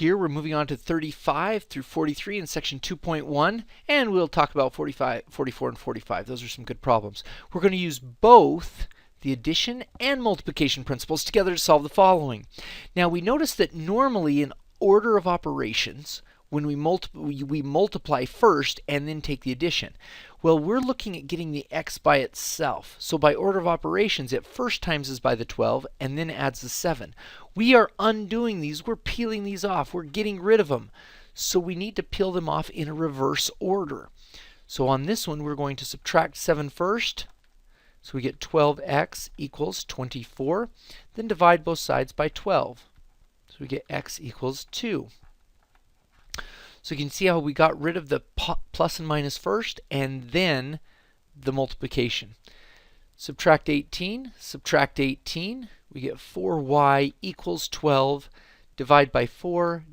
Here we're moving on to 35 through 43 in section 2.1, and we'll talk about 45, 44, and 45. Those are some good problems. We're going to use both the addition and multiplication principles together to solve the following. Now we notice that normally in order of operations, when we multiply first and then take the addition. Well, we're looking at getting the x by itself. So by order of operations, it first times is by the 12 and then adds the 7. We are undoing these. We're peeling these off. We're getting rid of them. So we need to peel them off in a reverse order. So on this one, we're going to subtract 7 first. So we get 12x equals 24. Then divide both sides by 12. So we get x equals 2. So you can see how we got rid of the plus and minus first and then the multiplication. Subtract 18, we get 4y equals 12. Divide by 4,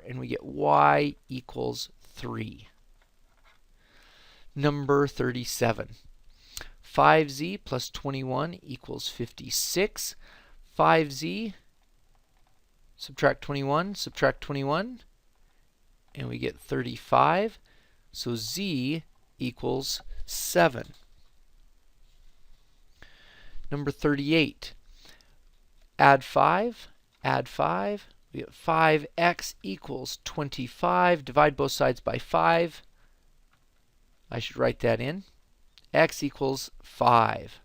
and we get y equals 3. Number 37. 5z plus 21 equals 56. 5z, subtract 21, and we get 35. So z equals 7. Number 38. Add 5. We get 5x equals 25. Divide both sides by 5. I should write that in. X equals 5.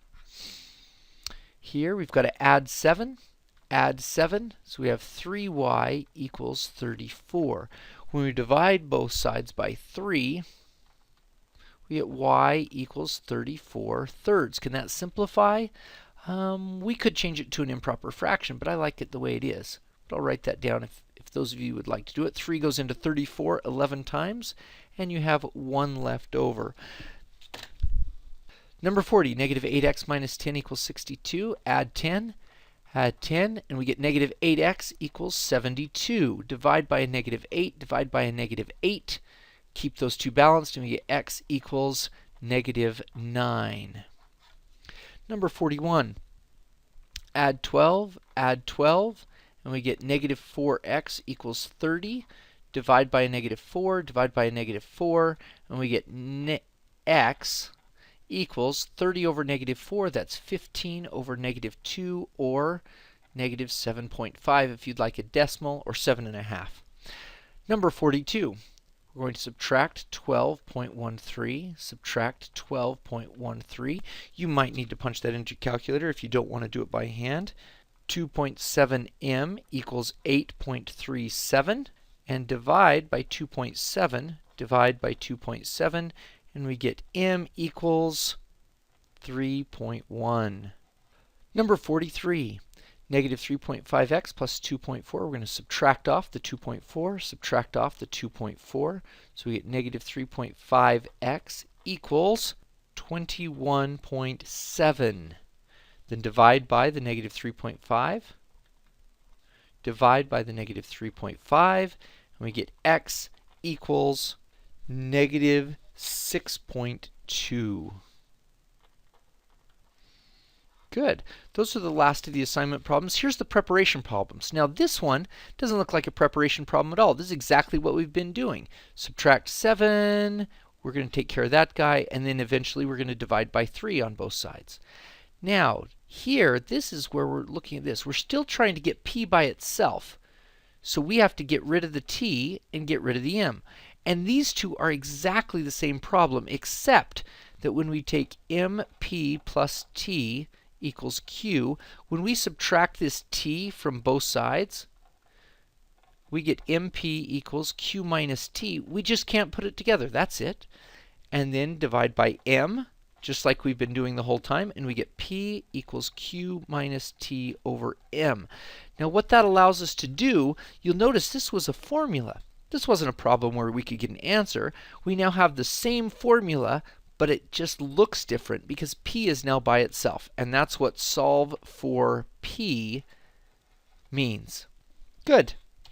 Here we've got to add 7. So we have 3y equals 34. When we divide both sides by 3, we get y equals 34 thirds. Can that simplify? We could change it to an improper fraction, but I like it the way it is. But I'll write that down if those of you would like to do it. 3 goes into 34 11 times, and you have 1 left over. Number 40, negative 8x minus 10 equals 62. Add 10, and we get negative 8x equals 72. Divide by a negative 8, divide by a negative 8. Keep those two balanced, and we get x equals negative 9. Number 41, add 12, and we get negative 4x equals 30. Divide by a negative 4, and we get x equals 30 over negative 4. That's 15 over negative 2, or negative 7.5 if you'd like a decimal, or 7.5. Number 42. We're going to subtract 12.13. You might need to punch that into your calculator if you don't want to do it by hand. 2.7m equals 8.37. And divide by 2.7. And we get m equals 3.1. Number 43. Negative 3.5x plus 2.4. We're going to subtract off the 2.4. So we get negative 3.5x equals 21.7. Then divide by the negative 3.5. And we get x equals negative 6.2. Good. Those are the last of the assignment problems. Here's the preparation problems. Now this one doesn't look like a preparation problem at all. This is exactly what we've been doing. Subtract 7. We're going to take care of that guy, and then eventually we're going to divide by 3 on both sides. Now here, this is where we're looking at this. We're still trying to get p by itself. So we have to get rid of the t and get rid of the m. And these two are exactly the same problem, except that when we take mp plus t equals q, when we subtract this t from both sides, we get mp equals q minus t. We just can't put it together. That's it. And then divide by m, just like we've been doing the whole time, and we get p equals q minus t over m. Now what that allows us to do, you'll notice this was a formula. This wasn't a problem where we could get an answer. We now have the same formula, but it just looks different because p is now by itself. And that's what solve for p means. Good.